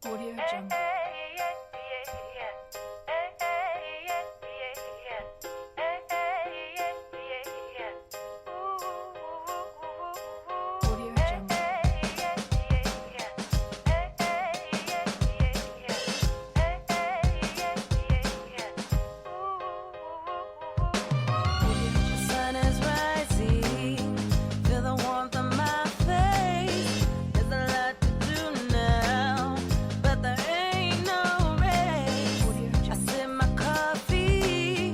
Audio Jungle. Audio Jungle. The sun is rising, feel the warmth on my face. There's a lot to do now, but there ain't no race. Audio I Jungle. sip my coffee,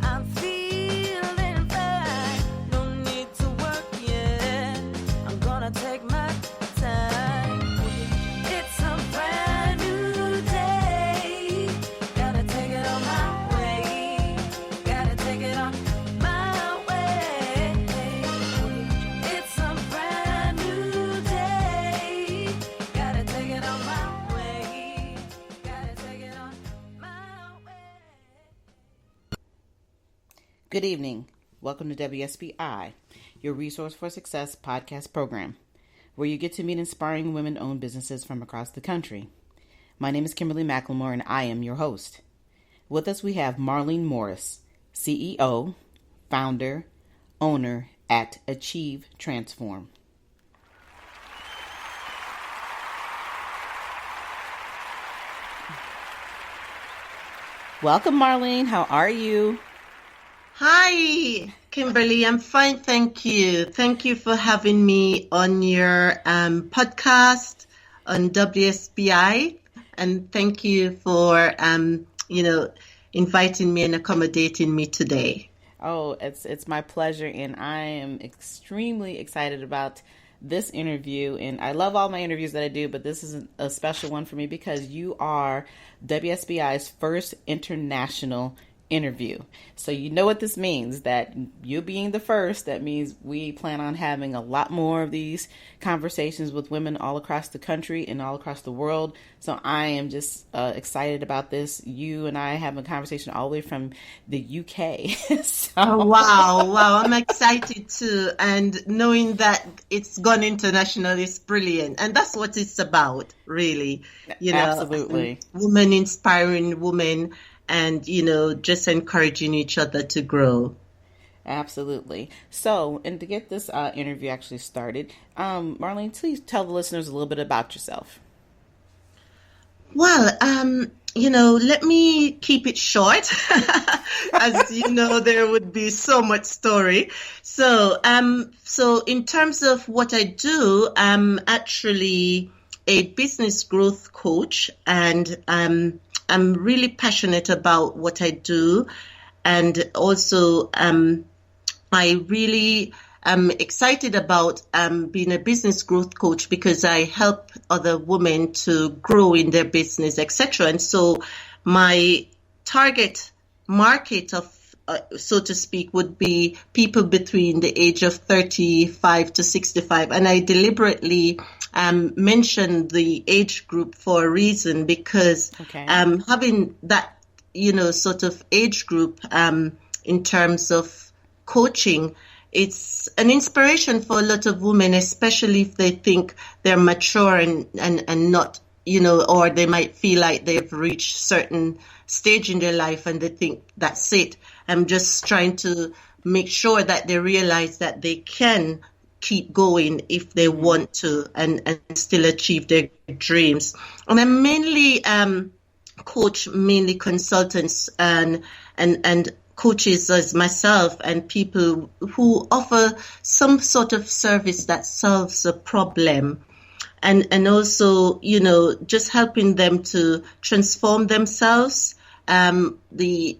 I'm feeling fine. No need to work yet, I'm gonna take my time. It's a brand new day, gotta take it on my way. Gotta take it on my way. It's a brand new day. Gotta take it on my way. Gotta take it on my way. Good evening. Welcome to WSBI, your Resource for Success podcast program, where you get to meet inspiring women-owned businesses from across the country. My name is Kimberly McLemore, and I am your host. With us, we have Marlene Morris, CEO, founder, owner at Achieve Transform. Welcome, Marlene. How are you? Hi, Kimberly. I'm fine, thank you. Thank you for having me on your podcast on WSBI, and thank you for inviting me and accommodating me today. Oh, it's my pleasure, and I am extremely excited about this interview. And I love all my interviews that I do, but this is a special one for me because you are WSBI's first international interview. So you know what this means, that you being the first, that means we plan on having a lot more of these conversations with women all across the country and all across the world. So I am just excited about this. You and I have a conversation all the way from the UK. Oh, wow. I'm excited too. And knowing that it's gone international is brilliant. And that's what it's about, really. Absolutely. Women inspiring women and, just encouraging each other to grow. Absolutely. So, and to get this interview actually started, Marlene, please tell the listeners a little bit about yourself. Well, let me keep it short. As you know, there would be so much story. So in terms of what I do, I'm actually a business growth coach, and I'm really passionate about what I do. And also, I really am excited about being a business growth coach because I help other women to grow in their business, etc. And so my target market of, so to speak, would be people between the age of 35 to 65. And I deliberately mentioned the age group for a reason because having that, sort of age group in terms of coaching, it's an inspiration for a lot of women, especially if they think they're mature and not, or they might feel like they've reached certain stage in their life and they think that's it. I'm just trying to make sure that they realize that they can keep going if they want to and still achieve their dreams. And I mainly coach mainly consultants and coaches as myself and people who offer some sort of service that solves a problem. And also, just helping them to transform themselves, the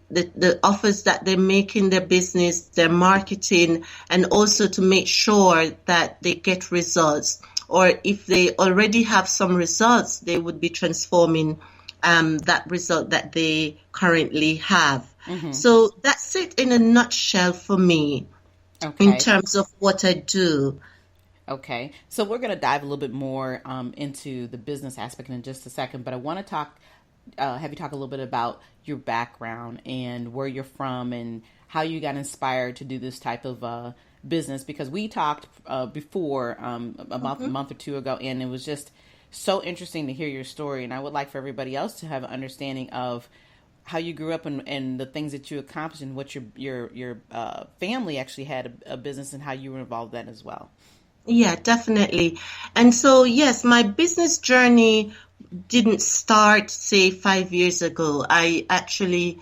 offers that they make in their business, their marketing, and also to make sure that they get results. Or if they already have some results, they would be transforming that result that they currently have. Mm-hmm. So that's it in a nutshell for me in terms of what I do. Okay, so we're going to dive a little bit more into the business aspect in just a second, but I want to have you talk a little bit about your background and where you're from and how you got inspired to do this type of business, because we talked before a month or two ago, and it was just so interesting to hear your story. And I would like for everybody else to have an understanding of how you grew up and the things that you accomplished and what your family actually had a business and how you were involved in that as well. Yeah, definitely. And so, yes, my business journey didn't start, say, 5 years ago. I actually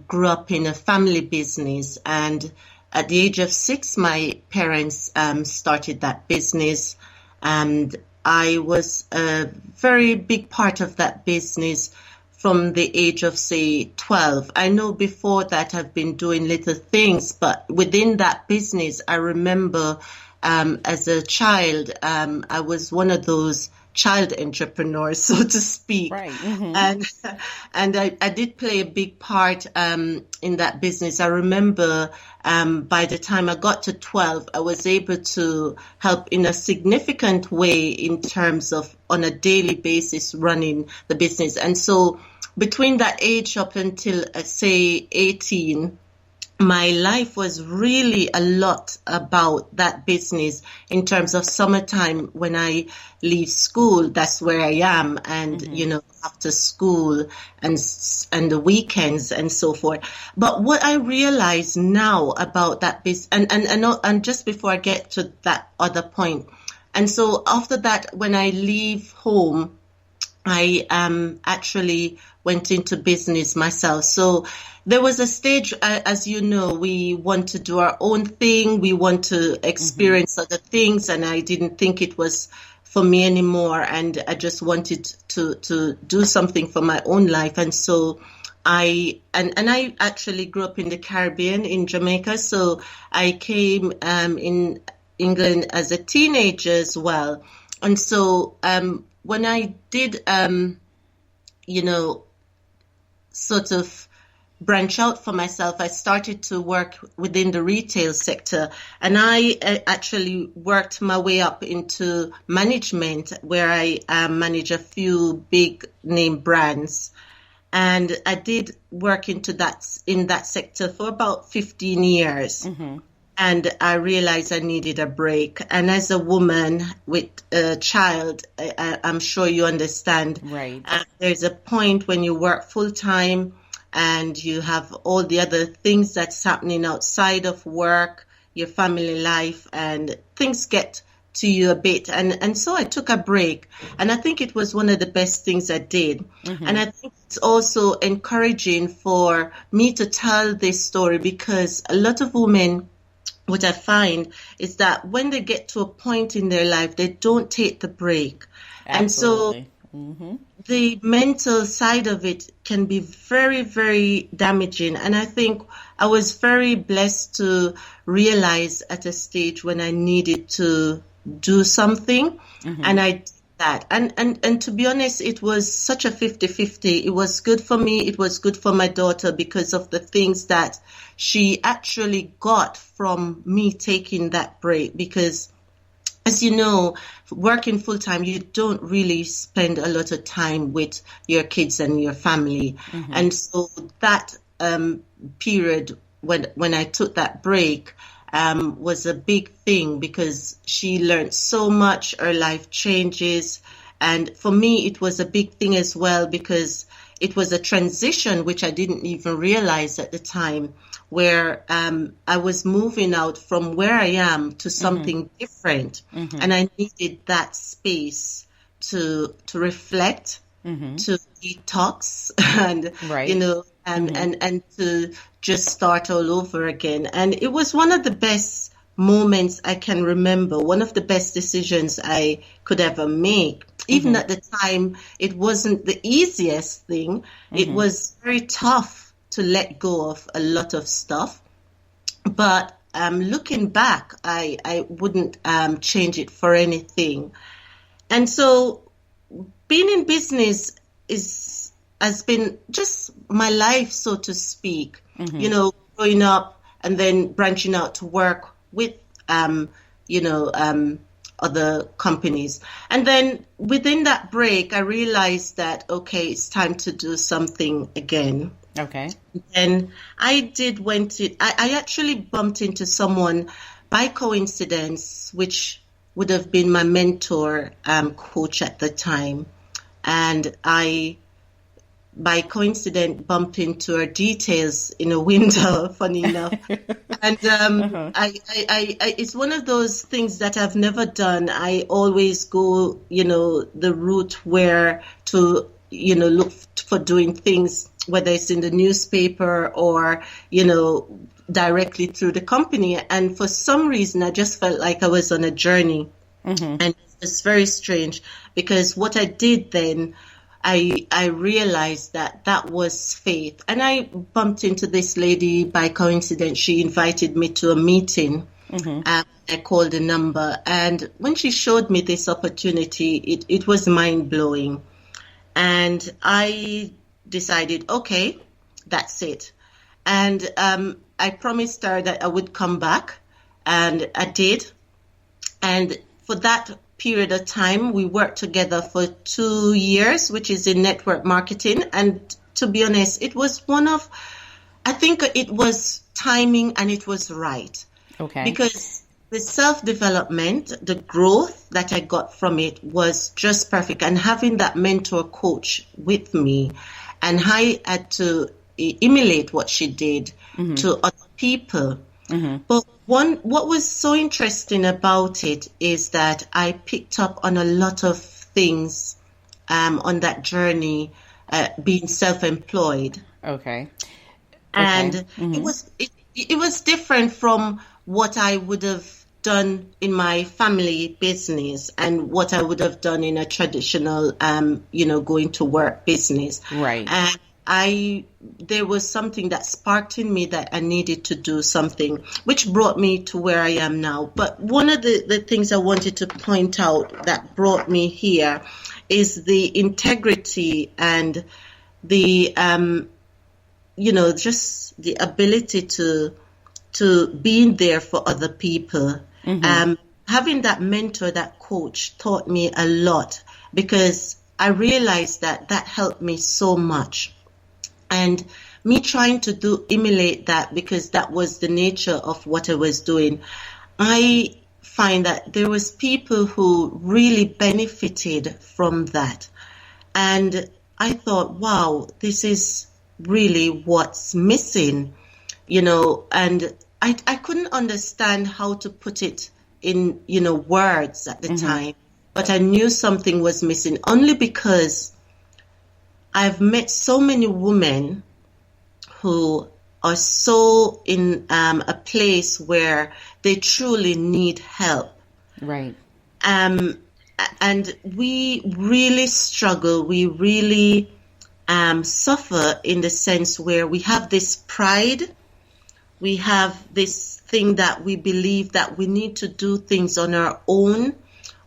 grew up in a family business, and at the age of 6, my parents started that business, and I was a very big part of that business from the age of, say, 12. I know before that I've been doing little things, but within that business, I remember as a child, I was one of those child entrepreneurs, so to speak. Right. Mm-hmm. And I did play a big part in that business. I remember by the time I got to 12, I was able to help in a significant way in terms of on a daily basis running the business. And so between that age up until, say, 18, my life was really a lot about that business in terms of summertime when I leave school, that's where I am. And, after school and the weekends and so forth. But what I realize now about that business, and just before I get to that other point, and so after that, when I leave home, I actually went into business myself. So there was a stage, as you know, we want to do our own thing. We want to experience other things. And I didn't think it was for me anymore. And I just wanted to do something for my own life. And so I actually grew up in the Caribbean, in Jamaica. So I came in England as a teenager as well. And so when I did, sort of branch out for myself, I started to work within the retail sector, and I actually worked my way up into management, where I manage a few big name brands. And I did work in that sector for about 15 years. Mm-hmm. And I realized I needed a break. And as a woman with a child, I'm sure you understand. Right. There's a point when you work full time and you have all the other things that's happening outside of work, your family life, and things get to you a bit. And so I took a break. And I think it was one of the best things I did. Mm-hmm. And I think it's also encouraging for me to tell this story, because a lot of women, what I find is that when they get to a point in their life, they don't take the break. Absolutely. And so the mental side of it can be very, very damaging. And I think I was very blessed to realize at a stage when I needed to do something. Mm-hmm. And I did that. And to be honest, it was such a 50-50. It was good for me. It was good for my daughter because of the things that she actually got from me taking that break. Because, as you know, working full time, you don't really spend a lot of time with your kids and your family. Mm-hmm. And so that period when I took that break was a big thing, because she learned so much, her life changes. And for me, it was a big thing as well, because it was a transition, which I didn't even realize at the time, where I was moving out from where I am to something different. Mm-hmm. And I needed that space to reflect, to detox, and, right. And to just start all over again. And it was one of the best moments I can remember, one of the best decisions I could ever make. Even at the time, it wasn't the easiest thing. It was very tough to let go of a lot of stuff. But looking back, I wouldn't change it for anything. And so being in business has been just my life, so to speak. Growing up and then branching out to work with, other companies. And then within that break, I realized that, okay, it's time to do something again. Okay. And I actually bumped into someone by coincidence, which would have been my mentor coach at the time. And I, by coincidence, bumped into her details in a window, funny enough. And it's one of those things that I've never done. I always go, the route where to, look for doing things, whether it's in the newspaper or, directly through the company. And for some reason, I just felt like I was on a journey. And it's very strange because what I did then, I realized that was faith. And I bumped into this lady by coincidence. She invited me to a meeting. I called the number. And when she showed me this opportunity, it was mind-blowing. And I decided, okay, that's it. And I promised her that I would come back. And I did. And for that period of time, we worked together for 2 years, which is in network marketing. And to be honest, it was I think it was timing and it was right. Okay. Because the self-development, the growth that I got from it was just perfect. And having that mentor coach with me, and I had to emulate what she did to other people. But what was so interesting about it is that I picked up on a lot of things on that journey, being self-employed. Okay. And it was different from what I would have done in my family business and what I would have done in a traditional, going to work business. Right. And there was something that sparked in me that I needed to do something, which brought me to where I am now. But one of the things I wanted to point out that brought me here is the integrity and the, just the ability to being there for other people. Having that mentor, that coach taught me a lot because I realized that helped me so much. And me trying to emulate that because that was the nature of what I was doing, I find that there was people who really benefited from that. And I thought, wow, this is really what's missing, and I couldn't understand how to put it in, words at the time, but I knew something was missing only because I've met so many women who are so in a place where they truly need help. Right. And we really struggle. We really suffer in the sense where we have this pride. We have this thing that we believe that we need to do things on our own,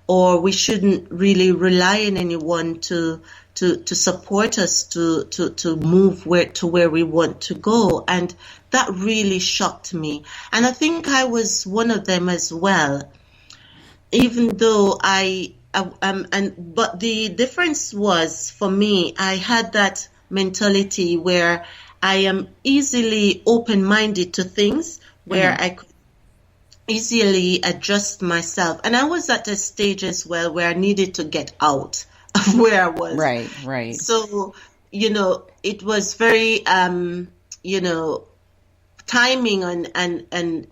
or we shouldn't really rely on anyone to support us to move where we want to go. And that really shocked me. And I think I was one of them as well, even though but the difference was, for me, I had that mentality where I am easily open-minded to things, where I could easily adjust myself. And I was at a stage as well where I needed to get out of where I was. Right. So, it was very, timing and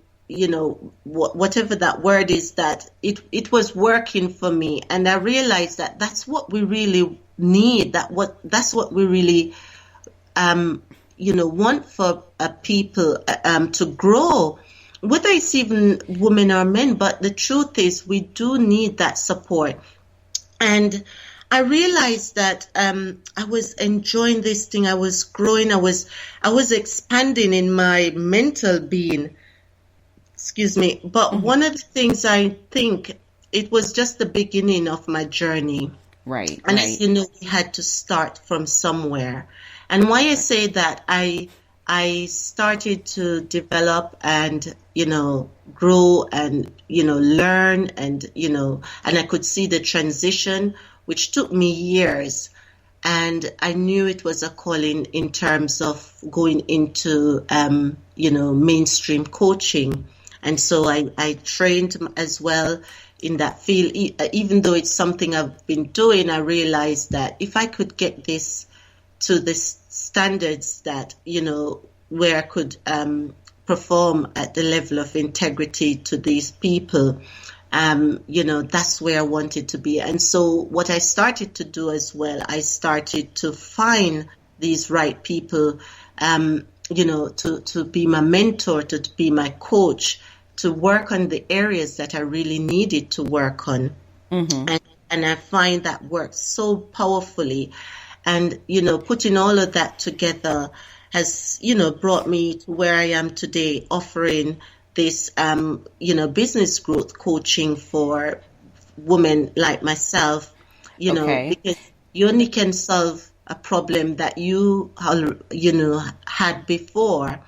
whatever that word is, that it was working for me. And I realized that that's what we really need, that's what we really, want for people to grow, whether it's even women or men. But the truth is we do need that support. And I realized that I was enjoying this thing. I was growing. I was expanding in my mental being. Excuse me. But one of the things, I think it was just the beginning of my journey. Right. And as you know, we had to start from somewhere. And why I say that, I started to develop and, grow and, learn and, and I could see the transition, which took me years. And I knew it was a calling in terms of going into, mainstream coaching. And so I trained as well, in that field. Even though it's something I've been doing, I realized that if I could get this to the standards that, where I could perform at the level of integrity to these people, that's where I wanted to be. And so what I started to do as well, I started to find these right people, to be my mentor, to be my coach, to work on the areas that I really needed to work on. Mm-hmm. And I find that works so powerfully. And, putting all of that together has, brought me to where I am today, offering this, business growth coaching for women like myself, because you only can solve a problem that you had before,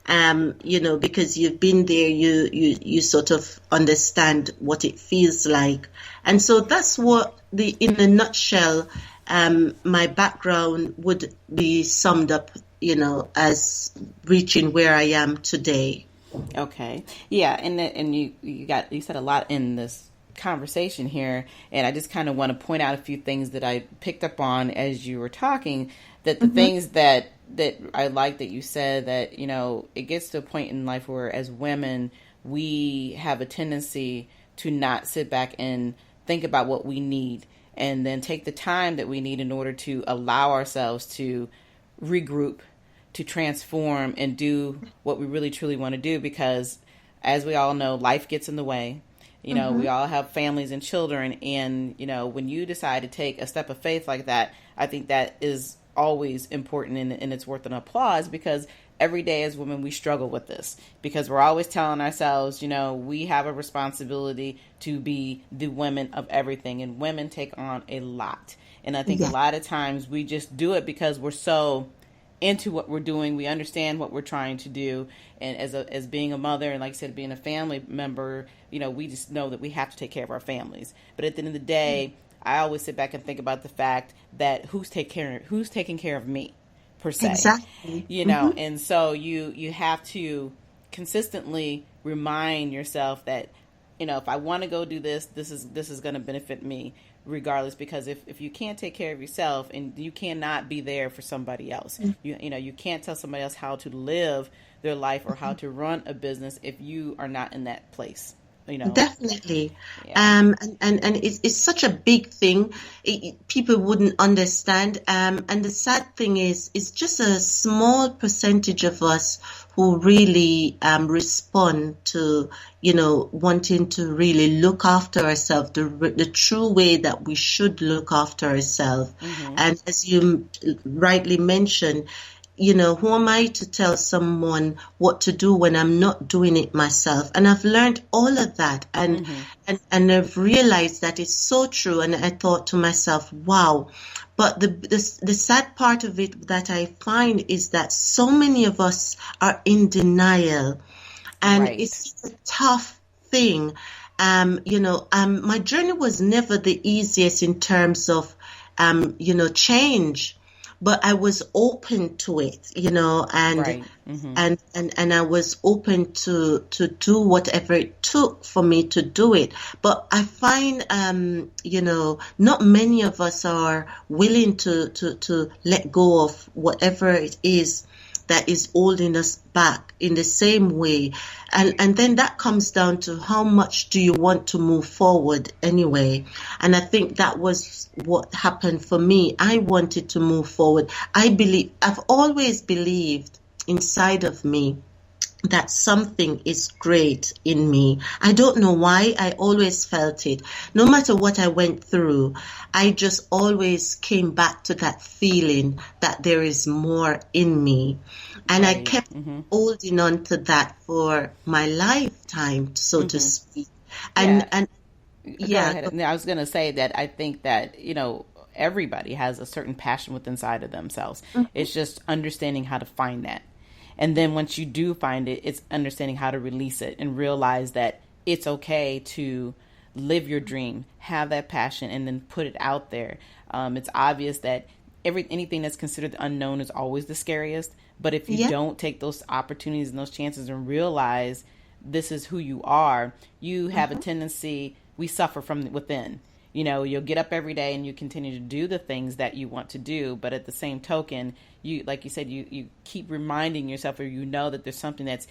because you've been there, you sort of understand what it feels like. And so that's what in a nutshell, my background would be summed up, as reaching where I am today. Okay. Yeah. And you said a lot in this conversation here, and I just kind of want to point out a few things that I picked up on as you were talking, that the things that I like that you said, that it gets to a point in life where as women we have a tendency to not sit back and think about what we need and then take the time that we need in order to allow ourselves to regroup, to transform and do what we really truly want to do, because as we all know, life gets in the way. We all have families and children. And, when you decide to take a step of faith like that, I think that is always important, and it's worth an applause, because every day as women, we struggle with this, because we're always telling ourselves, we have a responsibility to be the women of everything, and women take on a lot. And I think a lot of times we just do it because we're so into what we're doing. We understand what we're trying to do. And as being a mother, and like I said, being a family member, we just know that we have to take care of our families. But at the end of the day, I always sit back and think about the fact that who's taking care of me, per se. Exactly. And so you have to consistently remind yourself that, if I want to go do this, this is going to benefit me regardless, because if you can't take care of yourself, and you cannot be there for somebody else, you can't tell somebody else how to live their life or how to run a business if you are not in that place. Definitely. Yeah. And it's such a big thing. People wouldn't understand. And the sad thing is, it's just a small percentage of us who really respond to, wanting to really look after ourselves, the true way that we should look after ourselves. Mm-hmm. And as you rightly mentioned, who am I to tell someone what to do when I'm not doing it myself? And I've learned all of that, and I've realized that it's so true. And I thought to myself, wow. But the sad part of it that I find is that so many of us are in denial, and it's a tough thing. My journey was never the easiest in terms of, change. But I was open to it, and I was open to do whatever it took for me to do it. But I find, not many of us are willing to let go of whatever it is that is holding us back in the same way. And then that comes down to how much do you want to move forward anyway. And I think that was what happened for me. I wanted to move forward. I've always believed inside of me that something is great in me. I don't know why. I always felt it. No matter what I went through, I just always came back to that feeling that there is more in me. And I kept holding on to that for my lifetime, so to speak. And I was going to say that I think that, everybody has a certain passion within inside of themselves. Mm-hmm. It's just understanding how to find that. And then once you do find it, it's understanding how to release it and realize that it's okay to live your dream, have that passion, and then put it out there. It's obvious that anything that's considered the unknown is always the scariest. But if you don't take those opportunities and those chances and realize this is who you are, you have a tendency, we suffer from within. You know, you'll get up every day and you continue to do the things that you want to do. But at the same token, you, like you said, you keep reminding yourself, or you know that there's something that's,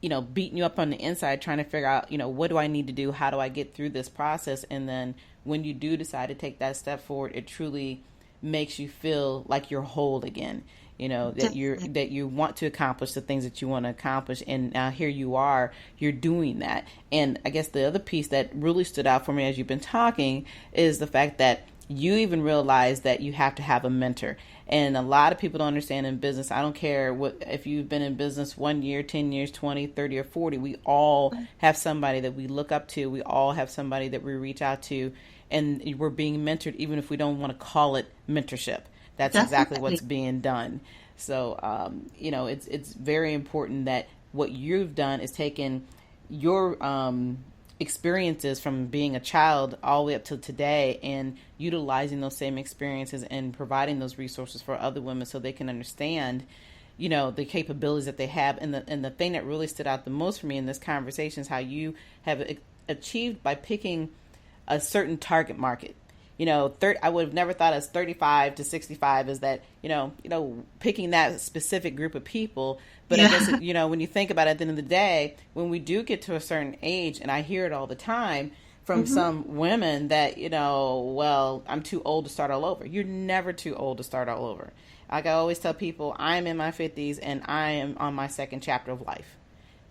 you know, beating you up on the inside, trying to figure out, you know, what do I need to do? How do I get through this process? And then when you do decide to take that step forward, it truly makes you feel like you're whole again. You know, that you want to accomplish the things that you want to accomplish. And now here you are, you're doing that. And I guess the other piece that really stood out for me as you've been talking is the fact that you even realize that you have to have a mentor. And a lot of people don't understand in business. I don't care what, if you've been in business 1 year, 10 years, 20, 30, or 40, we all have somebody that we look up to. We all have somebody that we reach out to, and we're being mentored, even if we don't want to call it mentorship. That's exactly what's being done. So, you know, it's very important that what you've done is taken your experiences from being a child all the way up to today and utilizing those same experiences and providing those resources for other women so they can understand, you know, the capabilities that they have. And the thing that really stood out the most for me in this conversation is how you have achieved by picking a certain target market. You know, I would have never thought as 35 to 65 is that, you know, picking that specific group of people. But I guess, you know, when you think about it at the end of the day, when we do get to a certain age, and I hear it all the time from some women that, you know, well, I'm too old to start all over. You're never too old to start all over. Like I always tell people, I'm in my 50s and I am on my second chapter of life.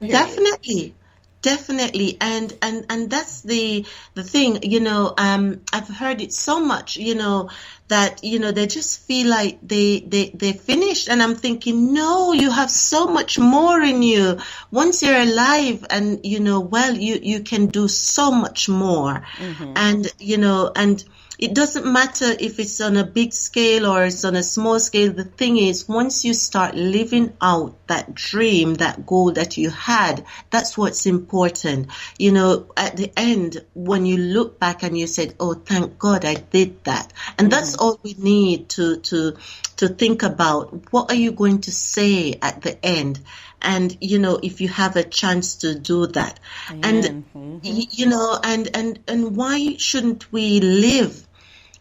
Period. Definitely. And that's the thing, you know, I've heard it so much, you know, that, you know, they just feel like they finished. And I'm thinking, no, you have so much more in you. Once you're alive and, you know, well, you can do so much more. And, you know, and it doesn't matter if it's on a big scale or it's on a small scale. The thing is, once you start living out that dream, that goal that you had, that's what's important. You know, at the end, when you look back and you said, oh, thank God I did that. And that's all we need to think about. What are you going to say at the end? And, you know, if you have a chance to do that. And, you know, and why shouldn't we live?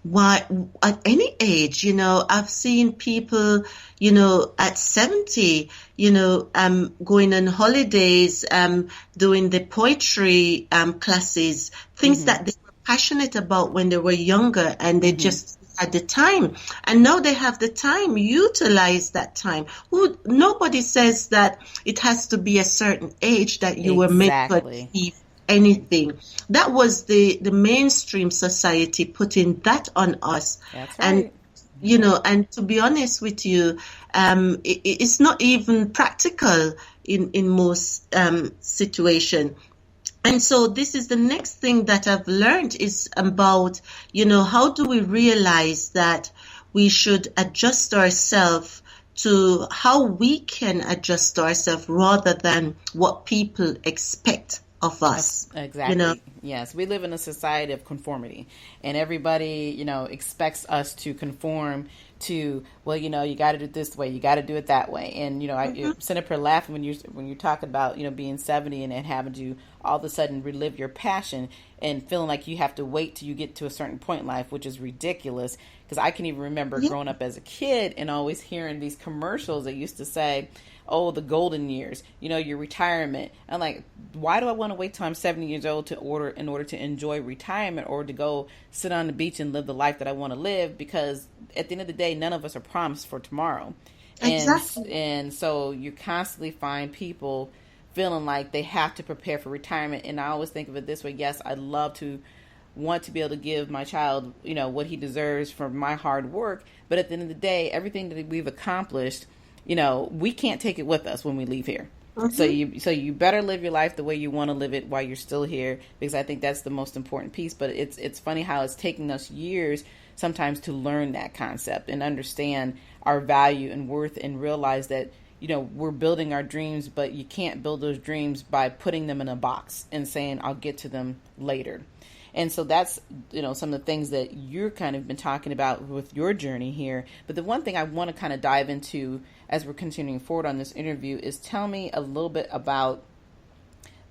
Why, at any age, you know, I've seen people, you know, at 70, you know, going on holidays, doing the poetry classes, things that they were passionate about when they were younger, and they just had the time. And now they have the time. Utilize that time. Nobody says that it has to be a certain age that you were meant to achieve anything. That was the mainstream society putting that on us. That's right. And, you know, and to be honest with you, it's not even practical in most situations. And so this is the next thing that I've learned is about, you know, how do we realize that we should adjust ourselves to how we can adjust ourselves rather than what people expect of us. Exactly. You know? Yes, we live in a society of conformity, and everybody, you know, expects us to conform to, well, you know, you got to do it this way, you got to do it that way. And, you know, I sit up here laughing when you're talking about, you know, being 70 and having to all of a sudden relive your passion and feeling like you have to wait till you get to a certain point in life, which is ridiculous. Because I can even remember growing up as a kid and always hearing these commercials that used to say, oh, the golden years, you know, your retirement. I'm like, why do I want to wait till I'm 70 years old in order to enjoy retirement or to go sit on the beach and live the life that I want to live? Because at the end of the day, none of us are promised for tomorrow. Exactly. And so you constantly find people feeling like they have to prepare for retirement. And I always think of it this way. Yes, I'd love to want to be able to give my child, you know, what he deserves for my hard work. But at the end of the day, everything that we've accomplished, you know, we can't take it with us when we leave here. So you better live your life the way you want to live it while you're still here, because I think that's the most important piece. But it's funny how it's taking us years sometimes to learn that concept and understand our value and worth and realize that, you know, we're building our dreams, but you can't build those dreams by putting them in a box and saying, I'll get to them later. And so that's, you know, some of the things that you're kind of been talking about with your journey here. But the one thing I want to kind of dive into as we're continuing forward on this interview is tell me a little bit about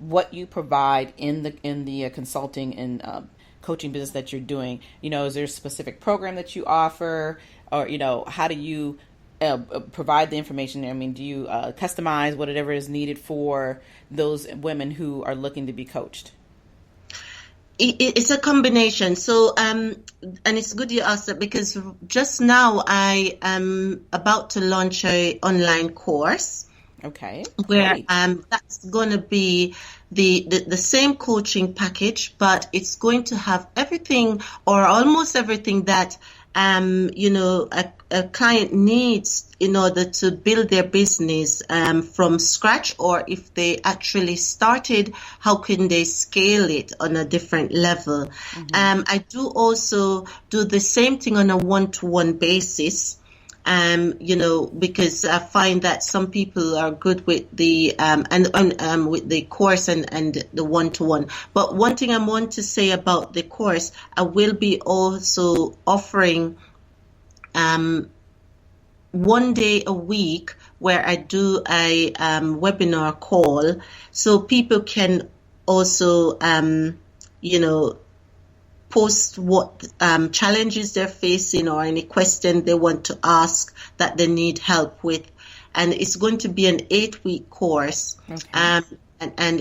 what you provide in the consulting and coaching business that you're doing. Is there a specific program that you offer, or how do you provide the information? I mean, do you customize whatever is needed for those women who are looking to be coached? It's a combination. So, and it's good you asked that, because just now I am about to launch a online course. Okay. Where Great. That's going to be the same coaching package, but it's going to have everything, or almost everything, that a client needs in order to build their business from scratch, or if they actually started, how can they scale it on a different level. I do also do the same thing on a one-to-one basis. Because I find that some people are good with the with the course and the one-to-one. But one thing I want to say about the course, I will be also offering 1 day a week where I do a webinar call, so people can also post what challenges they're facing, or any question they want to ask that they need help with. And it's going to be an 8-week course. Okay. And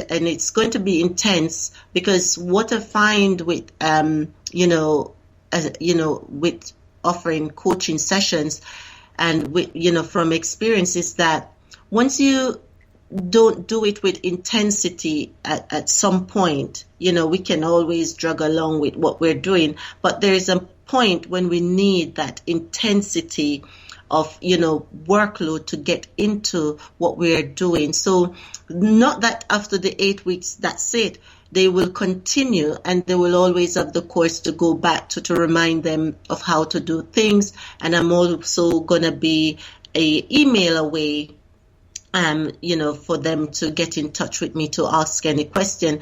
it's going to be intense, because what I find with with offering coaching sessions, and with from experience, is that once you don't do it with intensity at some point, we can always drag along with what we're doing, but there is a point when we need that intensity of workload to get into what we're doing. So not that after the 8 weeks that's it. They will continue, and they will always have the course to go back to remind them of how to do things. And I'm also going to be a email away for them to get in touch with me to ask any question.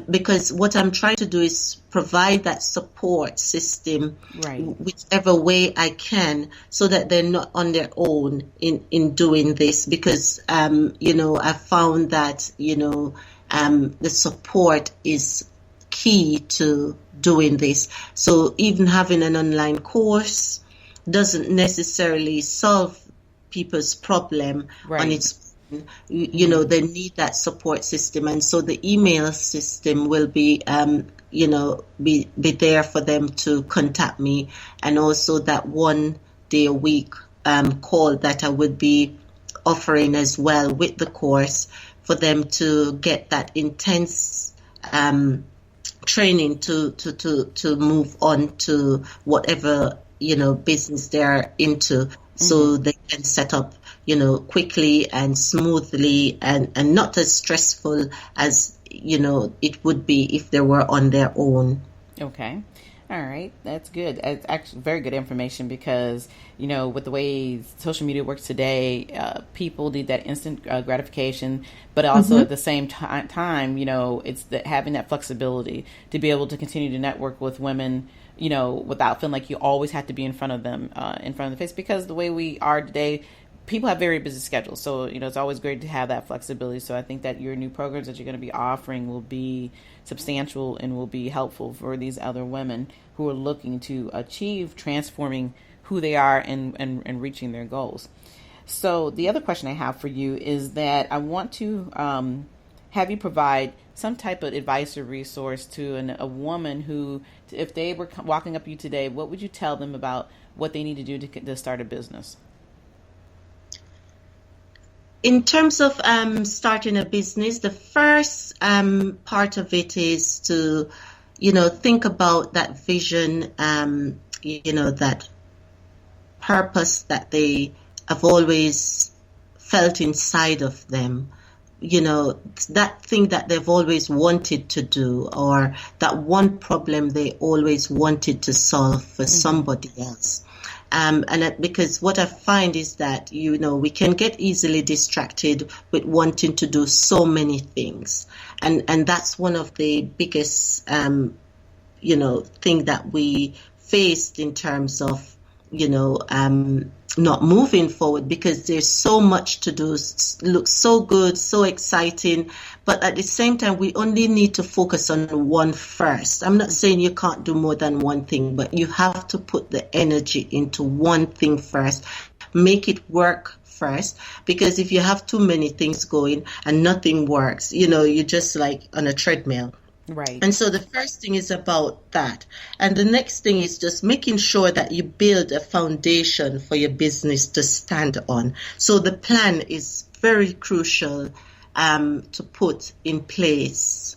Because what I'm trying to do is provide that support system, Right, whichever way I can, so that they're not on their own in doing this. Because, I found that, the support is key to doing this. So even having an online course doesn't necessarily solve people's problem right. on its own. They need that support system, and so the email system will be be there for them to contact me, and also that 1 day a week call that I would be offering as well with the course, for them to get that intense training to move on to whatever business they're into, so they can set up quickly and smoothly, and not as stressful as it would be if they were on their own. Okay. All right. That's good. It's actually very good information, because, with the way social media works today, people need that instant gratification, but also at the same time, it's having that flexibility to be able to continue to network with women, without feeling like you always have to be in front of them, in front of the face, because the way we are today, people have very busy schedules. So, it's always great to have that flexibility. So I think that your new programs that you're going to be offering will be substantial and will be helpful for these other women who are looking to achieve transforming who they are and reaching their goals. So the other question I have for you is that I want to have you provide some type of advice or resource to a woman who, if they were walking up to you today, what would you tell them about what they need to do to start a business? In terms of starting a business, the first part of it is to, think about that vision, that purpose that they have always felt inside of them, that thing that they've always wanted to do, or that one problem they always wanted to solve for somebody else. Because what I find is that, we can get easily distracted with wanting to do so many things. And that's one of the biggest, thing that we faced in terms of, not moving forward because there's so much to do. Looks so good, so exciting, but at the same time, we only need to focus on one first. I'm not saying you can't do more than one thing, but you have to put the energy into one thing first. Make it work first, because if you have too many things going and nothing works, you're just like on a treadmill. Right. And so the first thing is about that. And the next thing is just making sure that you build a foundation for your business to stand on. So the plan is very crucial to put in place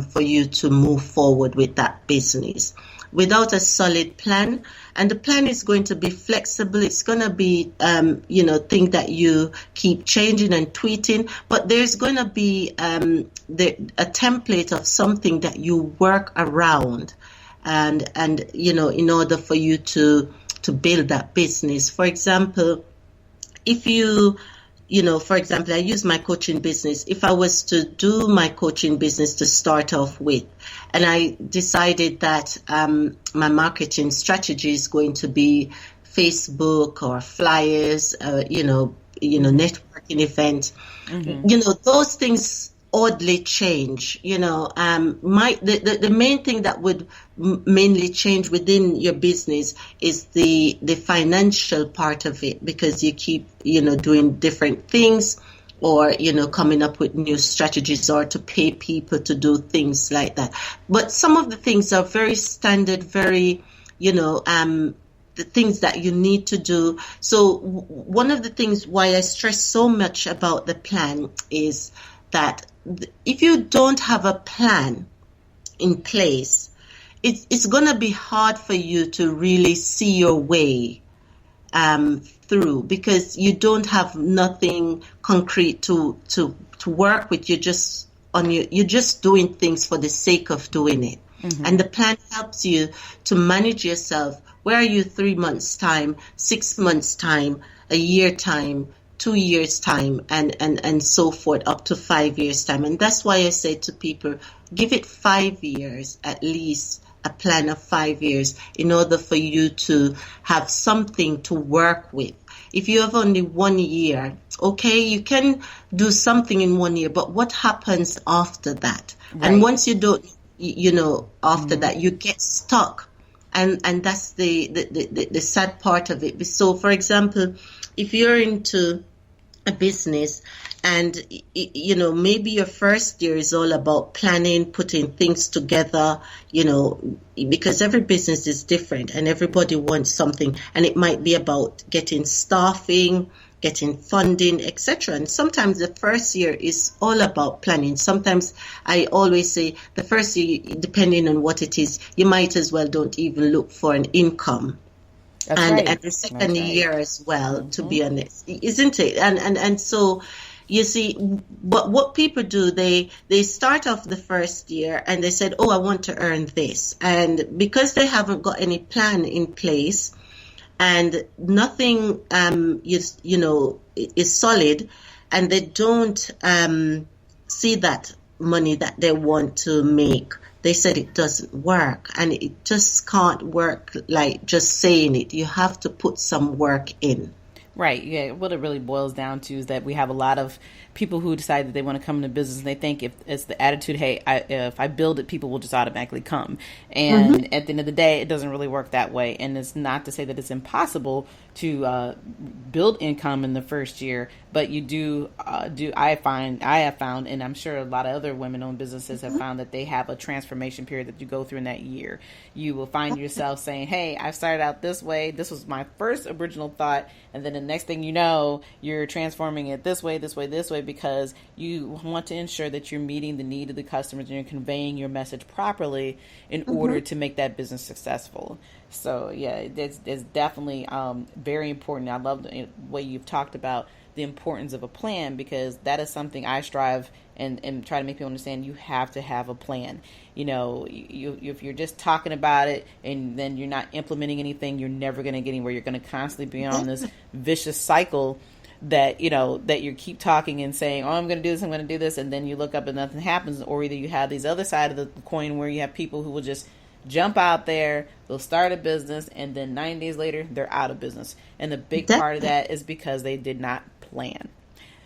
for you to move forward with that business. Without a solid plan, and the plan is going to be flexible, it's going to be, thing that you keep changing and tweeting, but there's going to be a template of something that you work around, and in order for you to build that business. For example, if for example, I use my coaching business. If I was to do my coaching business to start off with, and I decided that my marketing strategy is going to be Facebook or flyers, networking event, those things oddly change. The main thing that would mainly change within your business is the financial part of it, because you keep doing different things, or coming up with new strategies, or to pay people to do things like that. But some of the things are very standard, very the things that you need to do. So one of the things why I stress so much about the plan is that if you don't have a plan in place, it's going to be hard for you to really see your way through, because you don't have nothing concrete to work with. You're just doing things for the sake of doing it. Mm-hmm. And the plan helps you to manage yourself. Where are you 3 months time, 6 months time, a year time, 2 years time, and so forth, up to 5 years time. And that's why I say to people, give it 5 years, at least a plan of 5 years, in order for you to have something to work with. If you have only 1 year, okay, you can do something in 1 year, but what happens after that? Right. And once you don't, after that, you get stuck. And that's the sad part of it. So, for example, if you're into a business and, maybe your first year is all about planning, putting things together, because every business is different and everybody wants something. And it might be about getting staffing, getting funding, etc. And sometimes the first year is all about planning. Sometimes I always say the first year, depending on what it is, you might as well don't even look for an income. That's right. And the second year as well, mm-hmm. to be honest, isn't it? And so you see, what people do, they start off the first year and they said, oh, I want to earn this. And because they haven't got any plan in place, and nothing is solid, and they don't see that money that they want to make, they said it doesn't work. And it just can't work like just saying it. You have to put some work in. Right. Yeah. What it really boils down to is that we have a lot of people who decide that they want to come into business, and they think if it's the attitude, hey, if I build it, people will just automatically come. And mm-hmm. at the end of the day, it doesn't really work that way. And it's not to say that it's impossible to build income in the first year, but you do. I have found, and I'm sure a lot of other women-owned businesses have found that they have a transformation period that you go through in that year. You will find yourself saying, hey, I started out this way. This was my first original thought. And then the next thing you know, you're transforming it this way, because you want to ensure that you're meeting the need of the customers and you're conveying your message properly in mm-hmm. order to make that business successful. So, yeah, it's definitely very important. I love the way you've talked about the importance of a plan, because that is something I strive and try to make people understand. You have to have a plan. If you're just talking about it and then you're not implementing anything, you're never going to get anywhere. You're going to constantly be on this vicious cycle that you keep talking and saying, oh, I'm going to do this, and then you look up and nothing happens. Or either you have these other side of the coin where you have people who will just jump out there, they'll start a business, and then 9 days later, they're out of business. And the big part of that is because they did not plan.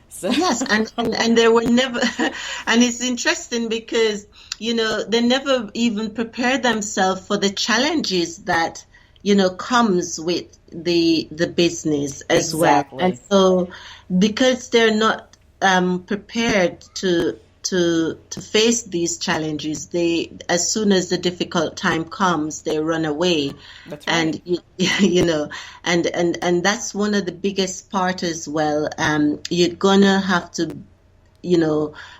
So. Yes, and they were never, and it's interesting because, they never even prepare themselves for the challenges that, comes with the business as Exactly. well. And so because they're not prepared to face these challenges, they, as soon as the difficult time comes, they run away. That's right. And and that's one of the biggest part as well. You're gonna have to,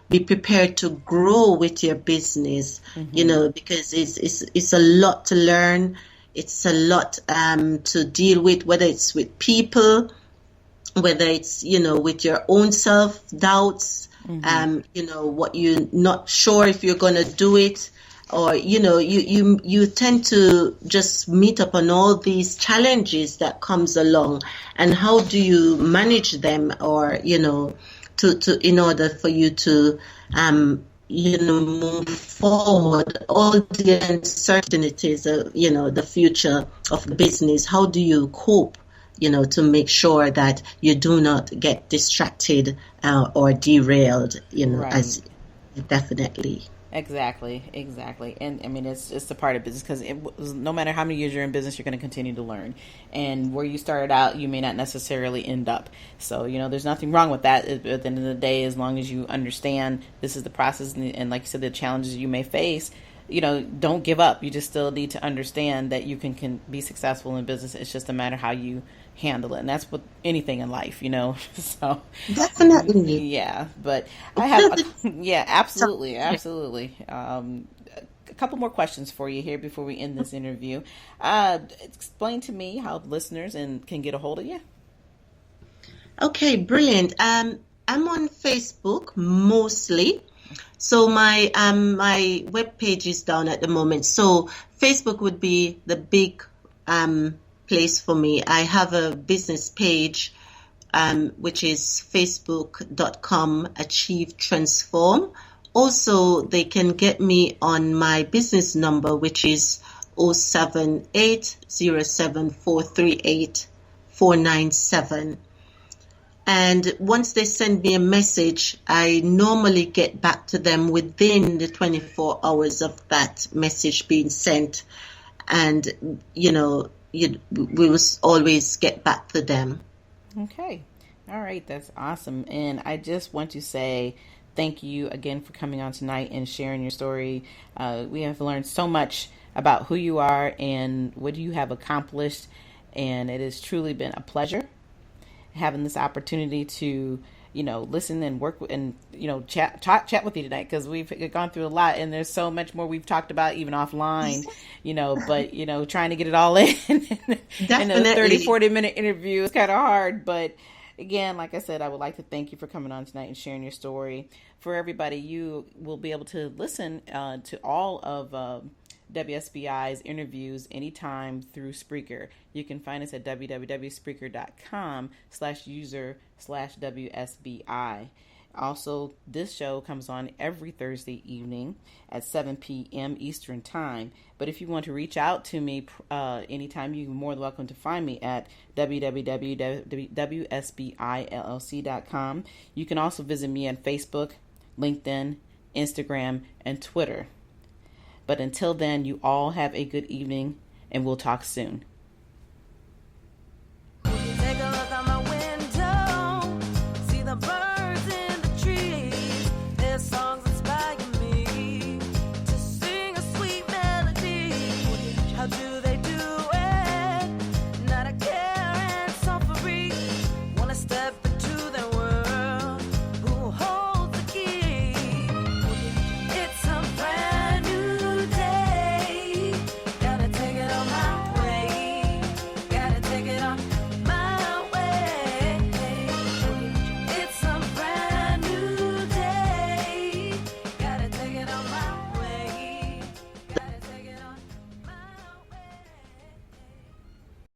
be prepared to grow with your business, because it's a lot to learn. It's a lot to deal with, whether it's with people, whether it's, with your own self-doubts, what you're not sure if you're going to do it, or, you tend to just meet up on all these challenges that comes along, and how do you manage them, or, to in order for you to, move forward, all the uncertainties of, the future of the business. How do you cope, to make sure that you do not get distracted or derailed, Right. as definitely. Exactly. And I mean, it's a part of business, because no matter how many years you're in business, you're going to continue to learn. And where you started out, you may not necessarily end up. So, there's nothing wrong with that at the end of the day, as long as you understand this is the process. And like you said, the challenges you may face, don't give up. You just still need to understand that you can be successful in business. It's just a matter how you handle it. And that's with anything in life, so Definitely. yeah. But I have yeah, absolutely. A couple more questions for you here before we end this interview. Explain to me how listeners can get a hold of you. Okay, brilliant. I'm on Facebook mostly. So my webpage is down at the moment. So Facebook would be the big place for me. I have a business page, which is facebook.com Achieve Transform. Also, they can get me on my business number, which is 07807438497. And once they send me a message, I normally get back to them within the 24 hours of that message being sent. And, we will always get back to them. Okay. All right. That's awesome. And I just want to say thank you again for coming on tonight and sharing your story. We have learned so much about who you are and what you have accomplished. And it has truly been a pleasure having this opportunity to, listen and work and, chat with you tonight, because we've gone through a lot, and there's so much more we've talked about even offline, but, trying to get it all in a 30-40 minute interview is kind of hard. But again, like I said, I would like to thank you for coming on tonight and sharing your story. For everybody, you will be able to listen to all of WSBI's interviews anytime through Spreaker. You can find us at www.spreaker.com/user/WSBI. Also, this show comes on every Thursday evening at 7 p.m. Eastern Time. But if you want to reach out to me anytime, you're more than welcome to find me at www.wsbillc.com. You can also visit me on Facebook, LinkedIn, Instagram, and Twitter. But until then, you all have a good evening, and we'll talk soon.